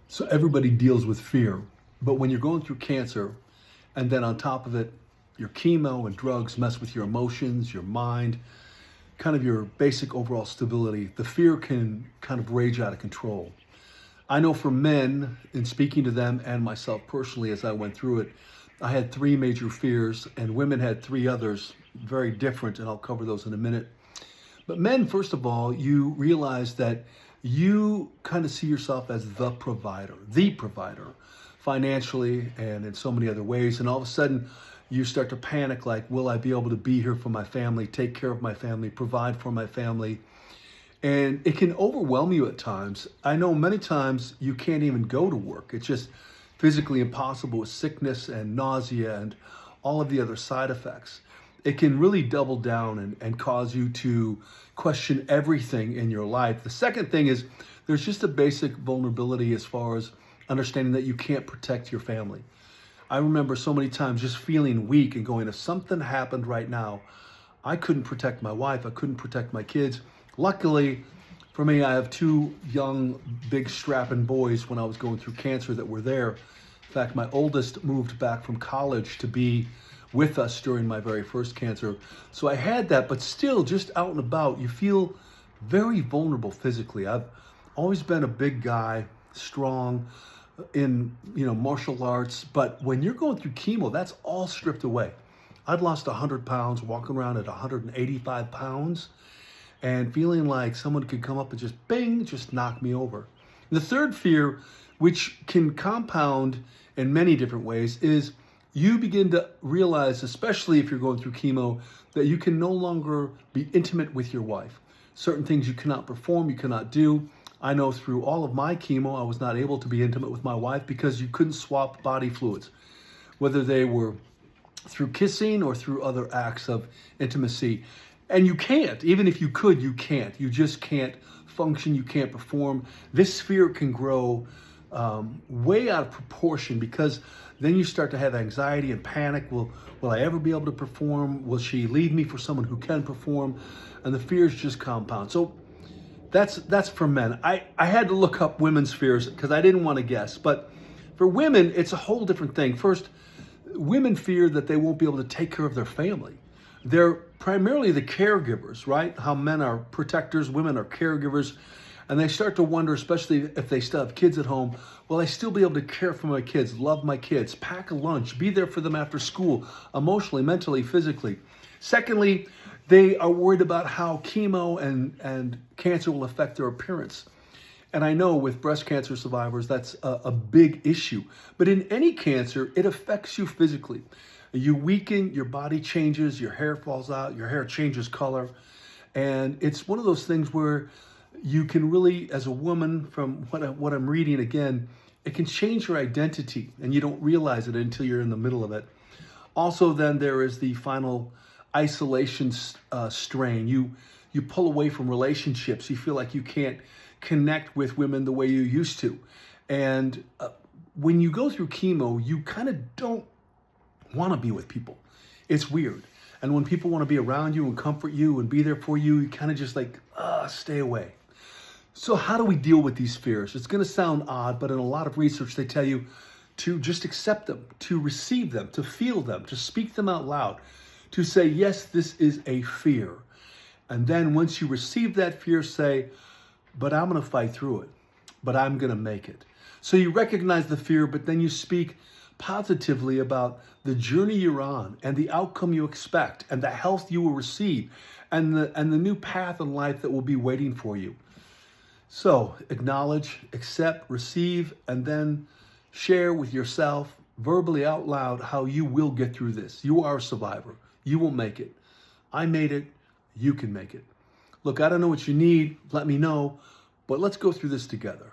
So everybody deals with fear, but when you're going through cancer, and then on top of it, your chemo and drugs mess with your emotions, your mind, kind of your basic overall stability, the fear can kind of rage out of control. I know for men, in speaking to them and myself personally as I went through it, I had three major fears, and women had three others, very different, and I'll cover those in a minute. But men, first of all, you realize that you kind of see yourself as the provider, financially and in so many other ways. And all of a sudden, you start to panic like, will I be able to be here for my family, take care of my family, provide for my family? And it can overwhelm you at times. I know many times you can't even go to work. It's just physically impossible with sickness and nausea and all of the other side effects. It can really double down and cause you to question everything in your life. The second thing is there's just a basic vulnerability as far as understanding that you can't protect your family. I remember so many times just feeling weak and going, if something happened right now, I couldn't protect my wife, I couldn't protect my kids. Luckily for me, I have two young, big strapping boys when I was going through cancer that were there. In fact, my oldest moved back from college to be with us during my very first cancer. So I had that, but still just out and about, you feel very vulnerable physically. I've always been a big guy, strong in, martial arts, but when you're going through chemo, that's all stripped away. I'd lost 100 pounds, walking around at 185 pounds and feeling like someone could come up and just bing, just knock me over. And the third fear, which can compound in many different ways, is you begin to realize, especially if you're going through chemo, that you can no longer be intimate with your wife. Certain things you cannot perform, you cannot do. I know through all of my chemo, I was not able to be intimate with my wife because you couldn't swap body fluids, whether they were through kissing or through other acts of intimacy. And you can't, even if you could, you can't. You just can't function, you can't perform. This fear can grow way out of proportion because then you start to have anxiety and panic. Will I ever be able to perform? Will she leave me for someone who can perform? And the fears just compound. So that's for men. I had to look up women's fears because I didn't want to guess. But for women, it's a whole different thing. First, women fear that they won't be able to take care of their family. They're primarily the caregivers, right? How men are protectors, women are caregivers. And they start to wonder, especially if they still have kids at home, will I still be able to care for my kids, love my kids, pack a lunch, be there for them after school, emotionally, mentally, physically? Secondly, they are worried about how chemo and cancer will affect their appearance. And I know with breast cancer survivors, that's a big issue. But in any cancer, it affects you physically. You weaken, your body changes, your hair falls out, your hair changes color. And it's one of those things where you can really, as a woman, from what I'm reading again, it can change your identity and you don't realize it until you're in the middle of it. Also, then there is the final isolation strain. You pull away from relationships. You feel like you can't connect with women the way you used to. And when you go through chemo, you kind of don't want to be with people. It's weird. And when people want to be around you and comfort you and be there for you, you kind of just like, stay away. So how do we deal with these fears? It's going to sound odd, but in a lot of research, they tell you to just accept them, to receive them, to feel them, to speak them out loud, to say, yes, this is a fear. And then once you receive that fear, say, but I'm going to fight through it, but I'm going to make it. So you recognize the fear, but then you speak positively about the journey you're on and the outcome you expect and the health you will receive and the new path in life that will be waiting for you. So acknowledge, accept, receive, and then share with yourself verbally out loud how you will get through this. You are a survivor. You will make it. I made it. You can make it. Look, I don't know what you need. Let me know, but let's go through this together.